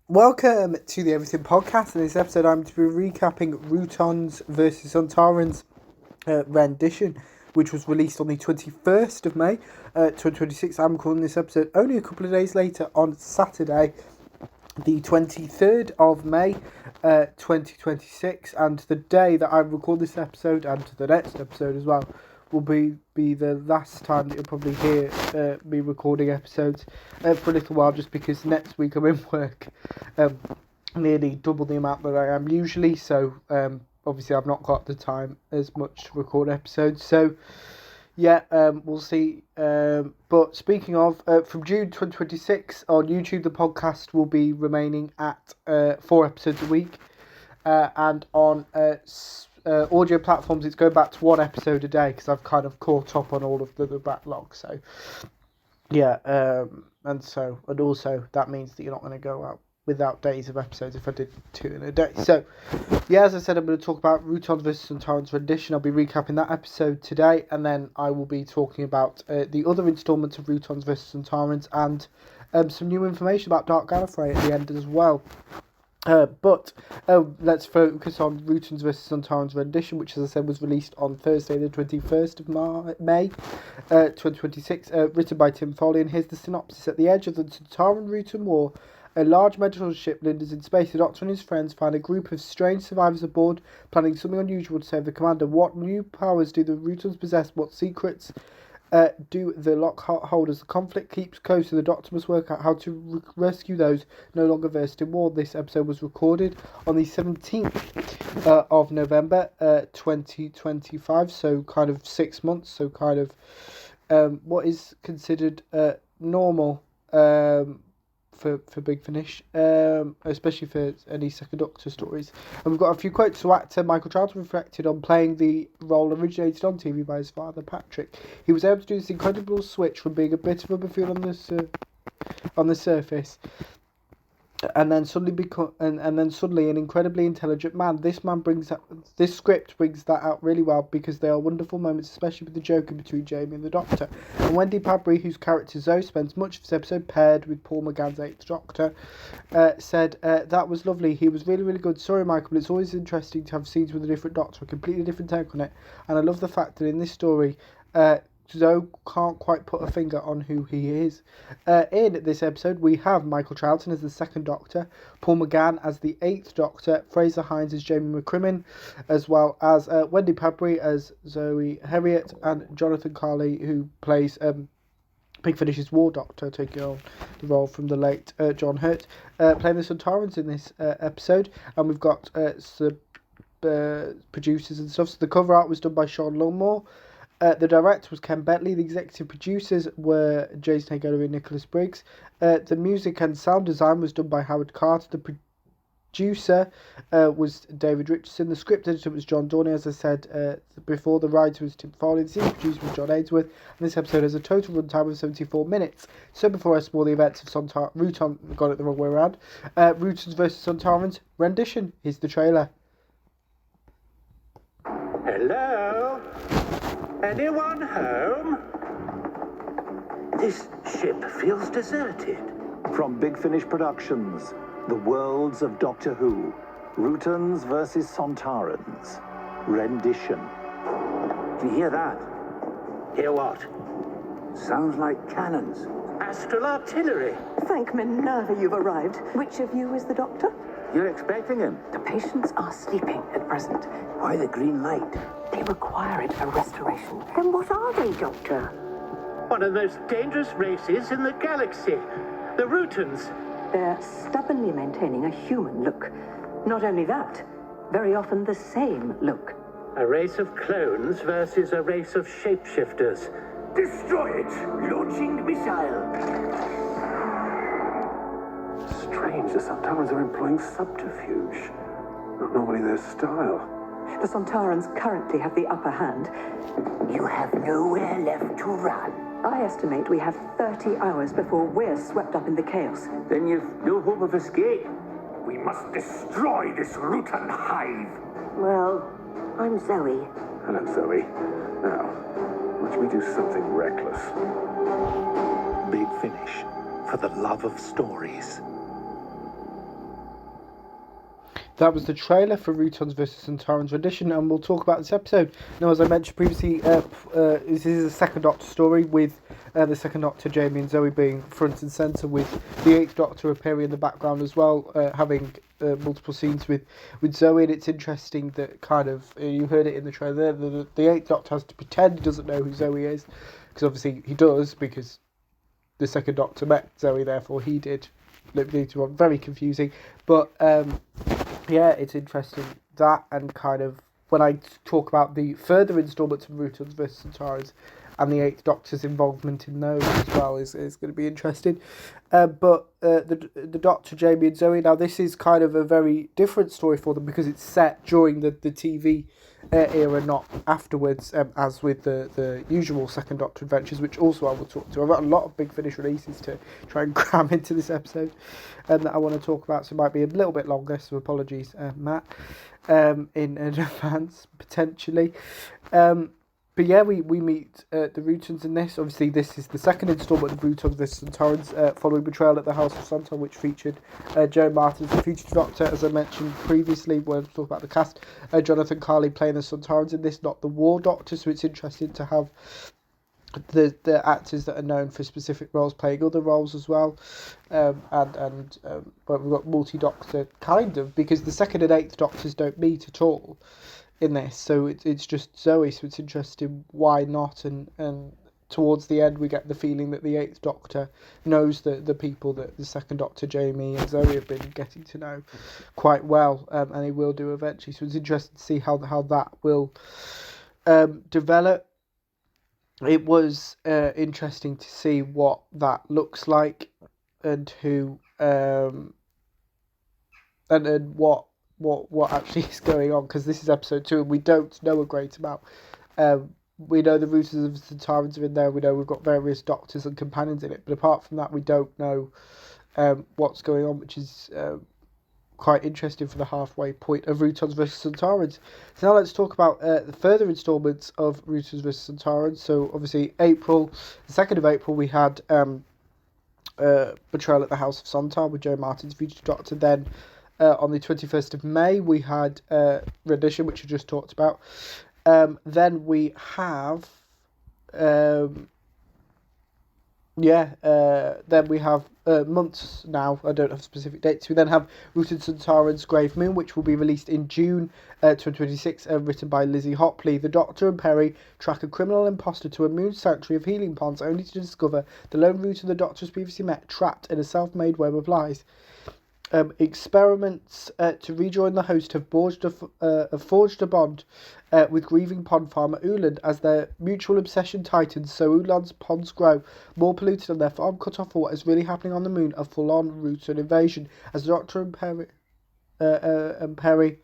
Welcome to the Everything Podcast. In this episode, I'm to be recapping Rutons versus Sontarans rendition, which was released on the 21st of May, 2026. I'm recording this episode only a couple of days later on Saturday, the 23rd of May, 2026. And the day that I record this episode, and the next episode as well, will be the last time that you'll probably hear me recording episodes for a little while, just because next week I'm in work nearly double the amount that I am usually, so obviously I've not got the time as much to record episodes, so yeah, we'll see. But speaking of, from June 2026 on YouTube, the podcast will be remaining at 4 episodes a week, and on audio platforms it's going back to 1 episode a day, because I've kind of caught up on all of the backlog, so yeah, and also that means that you're not going to go out without days of episodes if I did 2 in a day. So yeah, as I said, I'm going to talk about Rutons vs Sontarans rendition. I'll be recapping that episode today, and then I will be talking about the other instalments of Rutons vs Sontarans and some new information about Dark Gallifrey at the end as well. But let's focus on Rutons vs Sontarans rendition, which, as I said, was released on Thursday the 21st of May 2026, written by Tim Foley. And here's the synopsis. At the edge of the Sontaran-Rutan War, a large medical ship lingers in space. The Doctor and his friends find a group of strange survivors aboard, planning something unusual to save the commander. What new powers do the Rutons possess? What secrets do the lock hold? As the conflict keeps closer, the Doctor must work out how to rescue those no longer versed in war. This episode was recorded on the 17th of November 2025, so kind of 6 months, so kind of what is considered normal for Big Finish, especially for any Second Doctor stories. And we've got a few quotes. So actor Michael Charlton reflected on playing the role originated on TV by his father Patrick. He was able to do this incredible switch from being a bit of a buffoon on the surface, and then suddenly an incredibly intelligent man. This script brings that out really well, because there are wonderful moments, especially with the joke between Jamie and the Doctor. And Wendy Padbury, whose character Zoe spends much of this episode paired with Paul McGann's 8th Doctor, said, that was lovely. He was really, really good. Sorry, Michael, but it's always interesting to have scenes with a different Doctor, a completely different take on it. And I love the fact that in this story, Zoe can't quite put a finger on who he is. In this episode, we have Michael Charlton as the 2nd Doctor, Paul McGann as the 8th Doctor, Fraser Hines as Jamie McCrimmon, as well as Wendy Padbury as Zoe Herriot, and Jonathan Carley, who plays Big Finish's War Doctor, taking on the role from the late John Hurt, playing the Sontarans in this episode. And we've got some producers and stuff. So the cover art was done by Sean Longmore. The director was Ken Bentley. The executive producers were Jason Hagoda and Nicholas Briggs. The music and sound design was done by Howard Carter. The producer was David Richardson. The script editor was John Dorney, as I said before. The writer was Tim Foley. The senior producer was John Ainsworth. And this episode has a total runtime of 74 minutes. So before I spoil the events of Rutons, got it the wrong way around, Rutons vs Sontarans rendition. Here's the trailer. Hello? Anyone home? This ship feels deserted. From Big Finish Productions, the worlds of Doctor Who, Rutons vs Sontarans, rendition. Do you hear that? Hear what? Sounds like cannons. Astral artillery. Thank Minerva you've arrived. Which of you is the Doctor? You're expecting him? The patients are sleeping at present. Why the green light? They require it for restoration. Then what are they, Doctor? One of the most dangerous races in the galaxy. The Rutons. They're stubbornly maintaining a human look. Not only that, very often the same look. A race of clones versus a race of shapeshifters. Destroy it! Launching missile! Strange, the Sontarans are employing subterfuge. Not normally their style. The Sontarans currently have the upper hand. You have nowhere left to run. I estimate we have 30 hours before we're swept up in the chaos. Then you've no hope of escape. We must destroy this Rutan hive. Well, I'm Zoe. Hello, Zoe. Now, watch me do something reckless. Big Finish, for the love of stories. that was the trailer for Rutons vs. Sontarans Rendition, and we'll talk about this episode. Now, as I mentioned previously, this is a second Doctor story with the second Doctor, Jamie and Zoe, being front and centre, with the Eighth Doctor appearing in the background as well, having multiple scenes with Zoe. And it's interesting that kind of, you heard it in the trailer, the Eighth Doctor has to pretend he doesn't know who Zoe is, because obviously he does, because the second Doctor met Zoe, therefore he did. Later on, very confusing, but yeah, it's interesting that, and kind of when I talk about the further instalments of Rutons vs. Sontarans and the Eighth Doctor's involvement in those as well is going to be interesting. But the Doctor, Jamie and Zoe, now this is kind of a very different story for them, because it's set during the TV era, not afterwards, as with the usual second Doctor adventures, which also I will talk to. I've got a lot of Big Finish releases to try and cram into this episode that I want to talk about, so it might be a little bit longer, so apologies, Matt, in advance, potentially. But yeah, we meet the Rutons in this. Obviously, this is the second instalment of Rutons vs. Sontarans, following Betrayal at the House of Sontar, which featured Joe Martin as the future Doctor, as I mentioned previously when I talked about the cast. Jonathan Carley playing the Sontarans in this, not the War Doctor, so it's interesting to have the actors that are known for specific roles playing other roles as well. But we've got multi-Doctor, kind of, because the second and eighth Doctors don't meet at all in this, so it's just Zoe, so it's interesting why not, and towards the end we get the feeling that the Eighth Doctor knows the people that the second Doctor, Jamie and Zoe, have been getting to know quite well, and he will do eventually, so it's interesting to see how that will develop. It was interesting to see what that looks like, and who and what actually is going on, because this is episode 2 and we don't know a great amount. We know the Rutons of the Sontarans are in there, we know we've got various Doctors and companions in it, but apart from that we don't know what's going on, which is quite interesting for the halfway point of Rutons vs. Sontarans. So now let's talk about the further instalments of Rutons vs. Sontarans. So obviously the 2nd of April, we had Betrayal at the House of Sontar with Joe Martin's future Doctor. Then on the 21st of May, we had Rendition, which we just talked about. Then we have then we have months now, I don't have specific dates. We then have Rutons Sontarans Grave Moon, which will be released in June 2026, written by Lizzie Hopley. The Doctor and Perry track a criminal imposter to a moon sanctuary of healing ponds, only to discover the lone Ruton the Doctor has previously met trapped in a self-made web of lies. Experiments to rejoin the host have forged a bond with grieving pond farmer Uland. As their mutual obsession tightens, so Uland's ponds grow more polluted and their farm cut off for what is really happening on the moon, a full-on Ruton invasion. As the Doctor and Perry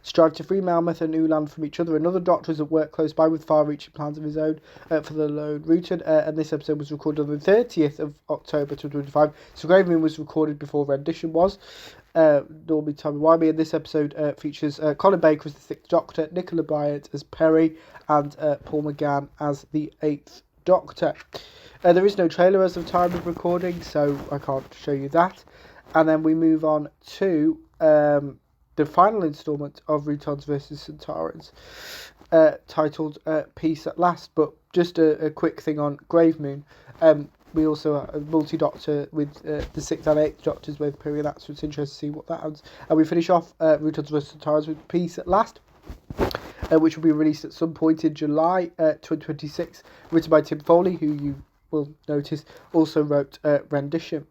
strive to free Malmouth and Uland from each other, another Doctor is at work close by with far-reaching plans of his own for the lone Ruton, and this episode was recorded on the 30th of October 2025, so Grave Moon was recorded before Rendition was. Normally timey-wimey, and this episode features Colin Baker as the 6th Doctor, Nicola Bryant as Perry, and Paul McGann as the 8th Doctor. There is no trailer as of time of recording, so I can't show you that. And then we move on to the final instalment of Rutons vs. Sontarans, titled Peace at Last. But just a quick thing on Grave Moon. We also have a multi-Doctor with the 6th and 8th Doctors with period. That's what's interesting to see what that happens. And we finish off Rutons vs. Sontarans with Peace at Last, which will be released at some point in July 2026, written by Tim Foley, who you will notice also wrote Rendition.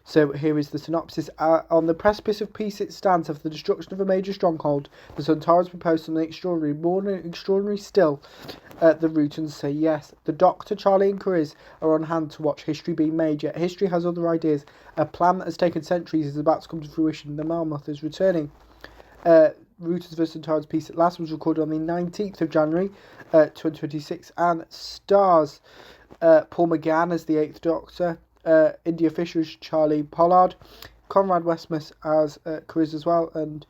So here is the synopsis. On the precipice of peace it stands after the destruction of a major stronghold. The Sontarans propose something extraordinary. More extraordinary still, the Rutons say yes. The Doctor, Charlie and Chris are on hand to watch history being made, yet history has other ideas. A plan that has taken centuries is about to come to fruition. The Malmouth is returning. Rutons vs. Sontarans Peace at Last was recorded on the 19th of January 2026 and stars Paul McGann as the 8th Doctor, India Fisher as Charlie Pollard, Conrad Westmus as Chris as well, and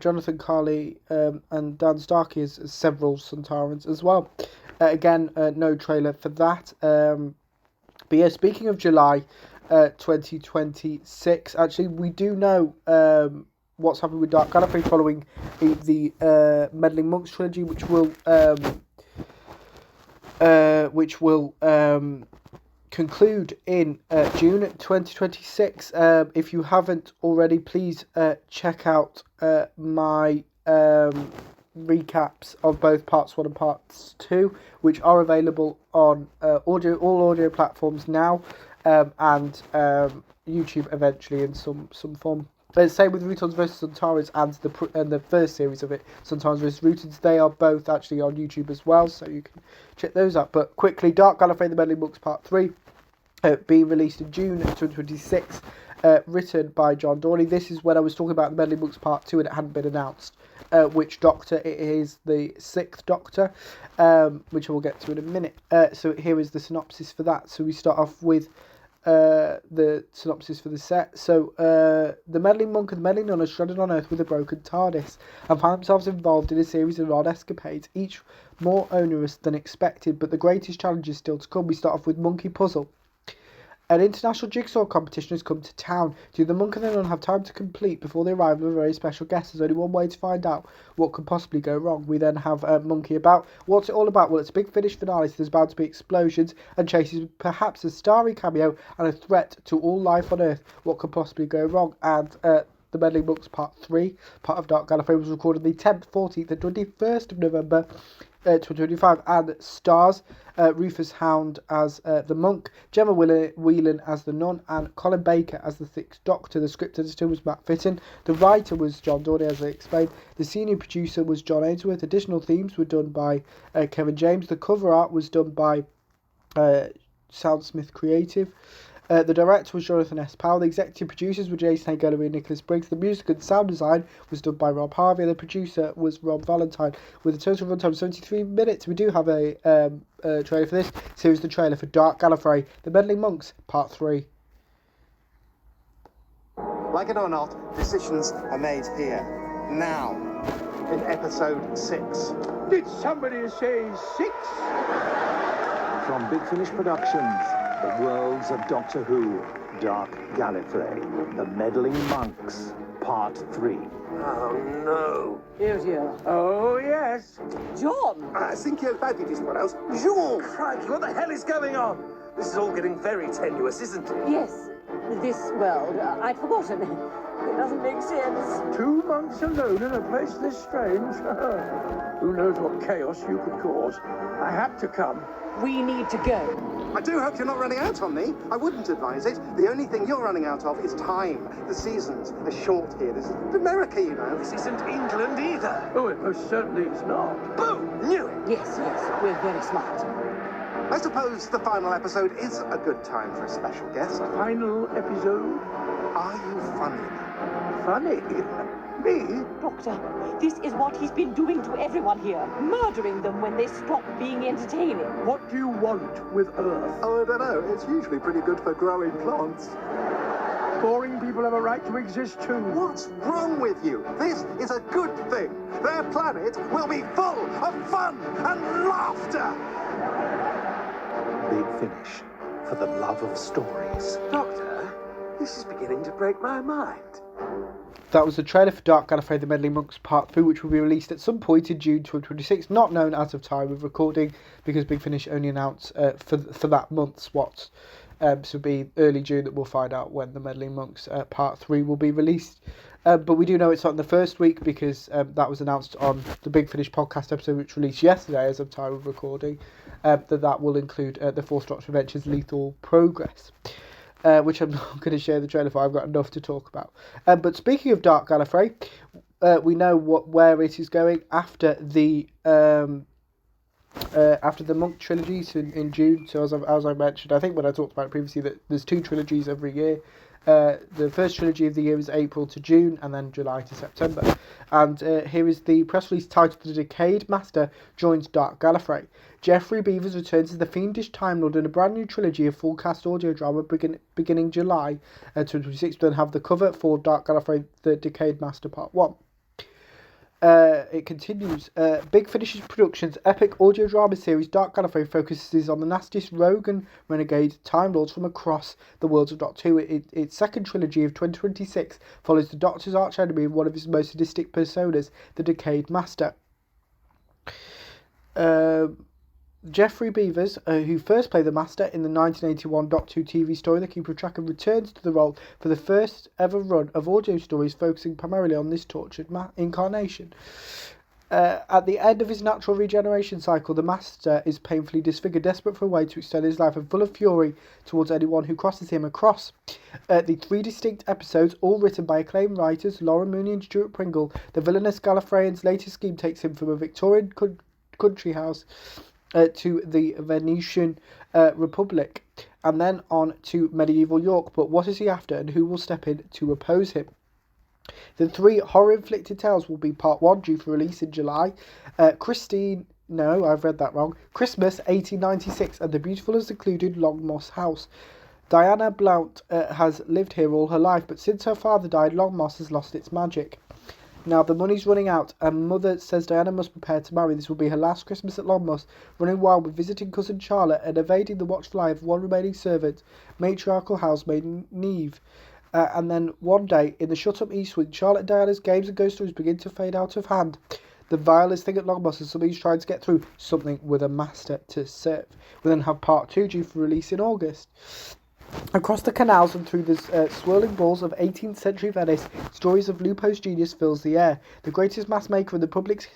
Jonathan Carley and Dan Starkey as several Sontarans as well. Again, no trailer for that. But yeah, speaking of July 2026, actually we do know what's happened with Dark Gallifrey following the Meddling Monks trilogy, which will conclude in June 2026. If you haven't already, please check out my recaps of both parts 1 and parts 2, which are available on all audio platforms now, and YouTube eventually in some form. Same with Routons vs Sontarans and the first series of it, Sontarans vs Routons. They are both actually on YouTube as well, so you can check those out. But quickly, Dark Gallifrey the Meddling Monks Part 3, being released in June 2026, written by John Dorney. This is when I was talking about the Meddling Monks Part 2 and it hadn't been announced which Doctor it is, the 6th Doctor, which I will get to in a minute. So here is the synopsis for that. So we start off with the synopsis for the set. So the Meddling Monk and the Meddling Nun are stranded on Earth with a broken TARDIS and find themselves involved in a series of odd escapades, each more onerous than expected, but the greatest challenge is still to come. We start off with Monkey Puzzle. An international jigsaw competition has come to town. Do the Monk and the Nun have time to complete before the arrival of a very special guest? There's only one way to find out what could possibly go wrong. We then have Monkey About. What's it all about? Well, it's a big Finish finale, so there's bound to be explosions and chases, perhaps a starry cameo and a threat to all life on Earth. What could possibly go wrong? And the Meddling Monks Part 3, part of Dark Gallifrey, was recorded the 10th, 14th and 21st of November 2025, and stars Rufus Hound as the Monk, Gemma Whelan as the Nun, and Colin Baker as the 6th Doctor. The script editor was Matt Fitton. The writer was John Dorney, as I explained. The senior producer was John Ainsworth. Additional themes were done by Kevin James. The cover art was done by Soundsmith Creative. The director was Jonathan S. Powell. The executive producers were Jason A. Gallery and Nicholas Briggs. The music and sound design was done by Rob Harvey. The producer was Rob Valentine. With a total runtime of 73 minutes, we do have a trailer for this. So here's the trailer for Dark Gallifrey, The Meddling Monks, Part 3. Like it or not, decisions are made here, now, in episode 6. Did somebody say 6? From Big Finish Productions, the worlds of Doctor Who, Dark Gallifrey, The Meddling Monks, Part 3. Oh, no. Oh, yes. John! Badly mispronounced. Jean! Crikey, what the hell is going on? This is all getting very tenuous, isn't it? Yes, this world. I'd forgotten. It doesn't make sense. 2 months alone in a place this strange. Who knows what chaos you could cause? I had to come. We need to go. I do hope you're not running out on me. I wouldn't advise it. The only thing you're running out of is time. The seasons are short here. This is America, you know. This isn't England either. Oh, it most certainly is not. Boom! Knew it. Yes, we're very smart. I suppose the final episode is a good time for a special guest. Final episode? Are you funny? Funny? Me? Doctor, this is what he's been doing to everyone here. Murdering them when they stop being entertaining. What do you want with Earth? Oh, I don't know. It's usually pretty good for growing plants. Boring people have a right to exist too. What's wrong with you? This is a good thing. Their planet will be full of fun and laughter. Big Finish, for the love of stories. Doctor, this is beginning to break my mind. That was the trailer for Dark Gallifrey, The Meddling Monks Part 3, which will be released at some point in June 2026, not known as of time of recording, because Big Finish only announced for that month's what. So it'll be early June that we'll find out when The Meddling Monks Part 3 will be released. But we do know it's not in the first week, because that was announced on the Big Finish podcast episode, which released yesterday as of time of recording, that will include the Fourth Doctor Adventures Lethal Progress. Which I'm not going to share the trailer for. I've got enough to talk about. But speaking of Dark Gallifrey, we know where it is going after the Monk trilogies in June. So as I mentioned, I think when I talked about it previously, that there's 2 trilogies every year. The first trilogy of the year is April to June, and then July to September. And here is the press release titled "The Decayed Master Joins Dark Gallifrey." Geoffrey Beevers returns as the fiendish Time Lord in a brand new trilogy of full cast audio drama beginning July 2026. We'll then have the cover for Dark Gallifrey: The Decayed Master Part 1. It continues. Big Finish's Productions' epic audio drama series Dark Gallifrey focuses on the nastiest rogue and renegade Time Lords from across the worlds of Doctor Who. Its second trilogy of 2026 follows the Doctor's arch enemy and one of his most sadistic personas, the Decayed Master. Geoffrey Beavers, who first played the Master in the 1981 Doctor Who TV story The Keeper of Traken, returns to the role for the first ever run of audio stories focusing primarily on this tortured incarnation. At the end of his natural regeneration cycle, the Master is painfully disfigured, desperate for a way to extend his life and full of fury towards anyone who crosses him across. The 3 distinct episodes, all written by acclaimed writers Laura Mooney and Stuart Pringle, the villainous Gallifreyan's latest scheme takes him from a Victorian country house to the Venetian Republic, and then on to medieval York. But what is he after, and who will step in to oppose him? The 3 horror-inflicted tales will be part 1, due for release in July. Christmas 1896, and the beautiful and secluded Longmoss House. Diana Blount has lived here all her life, but since her father died, Longmoss has lost its magic. Now the money's running out, and Mother says Diana must prepare to marry. This will be her last Christmas at Longmoss, running wild with visiting cousin Charlotte and evading the watchful eye of one remaining servant, matriarchal housemaid Neve. And then one day, in the shut-up East Wing, Charlotte and Diana's games and ghost stories begin to fade out of hand. The vilest thing at Longmoss is somebody's trying to get through, something with a master to serve. We then have part 2 due for release in August. Across the canals and through the swirling balls of 18th century Venice, stories of Lupo's genius fills the air. The greatest mass maker in the Republic's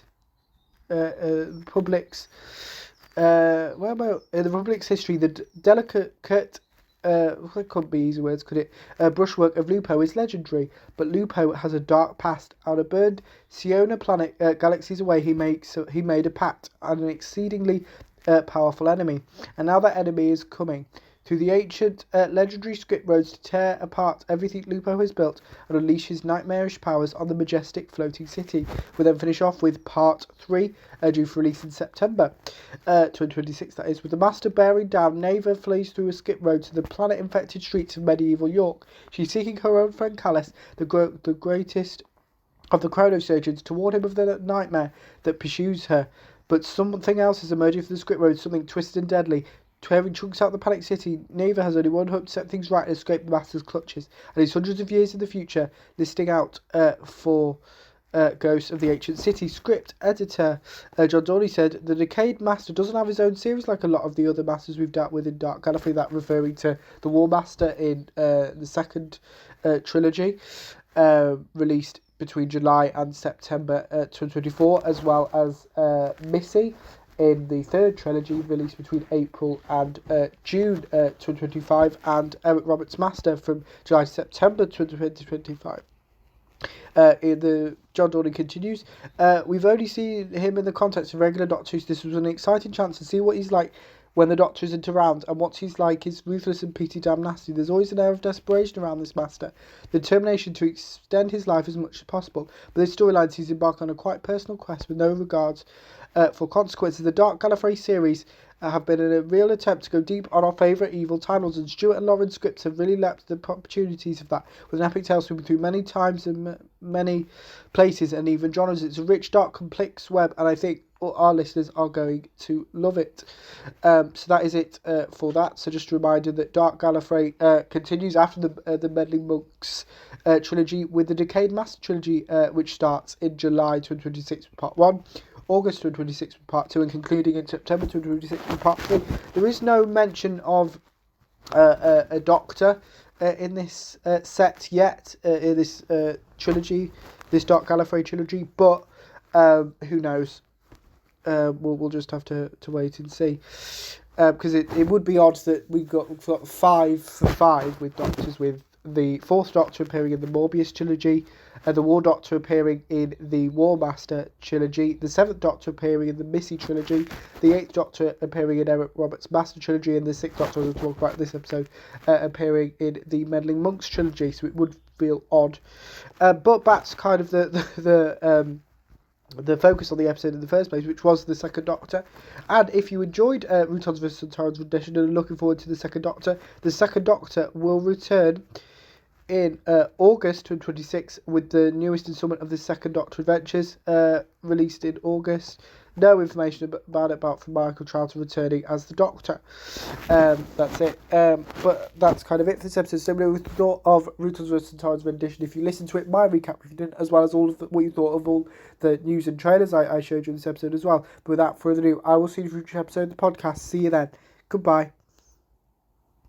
history, the delicate, it couldn't be easy words, could it? Brushwork of Lupo is legendary, but Lupo has a dark past. On a burned Siona planet, galaxies away, he made a pact and an exceedingly powerful enemy, and now that enemy is coming through the ancient legendary script roads to tear apart everything Lupo has built and unleash his nightmarish powers on the majestic floating city. We'll then finish off with part 3, due for release in September 2026, that is, with the Master bearing down. Neva flees through a skip road to the planet-infected streets of medieval York. She's seeking her own friend Callis, the greatest of the chronosurgeons, to warn him of the nightmare that pursues her. But something else is emerging from the script road, something twisted and deadly. Tearing chunks out the panic city, Neva has only one hope to set things right and escape the Master's clutches, and he's hundreds of years in the future, listing out for Ghosts of the Ancient City. Script editor John Dorney said, the Decayed Master doesn't have his own series like a lot of the other Masters we've dealt with in Dark Gallifrey, that referring to the War Master in the second trilogy, released between July and September 2024, as well as Missy in the third trilogy, released between April and June 2025, and Eric Roberts' Master from July to September 2025. John Dorney continues, we've only seen him in the context of regular Doctor Who, so this was an exciting chance to see what he's like when the Doctor isn't around, and what he's like is ruthless and petty damn nasty. There's always an air of desperation around this Master, the determination to extend his life as much as possible, but this storyline sees him embark on a quite personal quest with no regards for consequences. The Dark Gallifrey series have been a real attempt to go deep on our favourite evil Time Lords, and Stuart and Lauren's scripts have really leapt the opportunities of that, with an epic tale sweeping through many times and many places and even genres. It's a rich, dark, complex web, and I think our listeners are going to love it. So that is it for that. So just a reminder that Dark Gallifrey continues after the Meddling Monks trilogy with the Decayed Master trilogy, which starts in July 2026 with part 1, August 2026 with part 2, and concluding in September 2026 with part 3. There is no mention of a Doctor in this set yet, in this trilogy, this Dark Gallifrey trilogy, but who knows? We'll just have to wait and see, because it would be odd that we've got 5 for 5 with Doctors, with the 4th Doctor appearing in the Morbius trilogy, the War Doctor appearing in the War Master trilogy, the 7th Doctor appearing in the Missy trilogy, the 8th Doctor appearing in Eric Roberts' Master trilogy, and the 6th Doctor, we'll talk about this episode, appearing in the Meddling Monks trilogy. So it would feel odd, but that's kind of the focus on the episode in the first place, which was the Second Doctor. And if you enjoyed Routons vs. Sontarans rendition and are looking forward to the Second Doctor will return in August 2026 with the newest instalment of the Second Doctor Adventures, released in August. No information about it apart from Michael Charlton returning as the Doctor. That's it. But that's kind of it for this episode. So we thought of Rutons vs. Sontarans rendition. If you listened to it, my recap if you didn't, as well as all of what you thought of all the news and trailers I showed you in this episode as well. But without further ado, I will see you in the future episode of the podcast. See you then. Goodbye.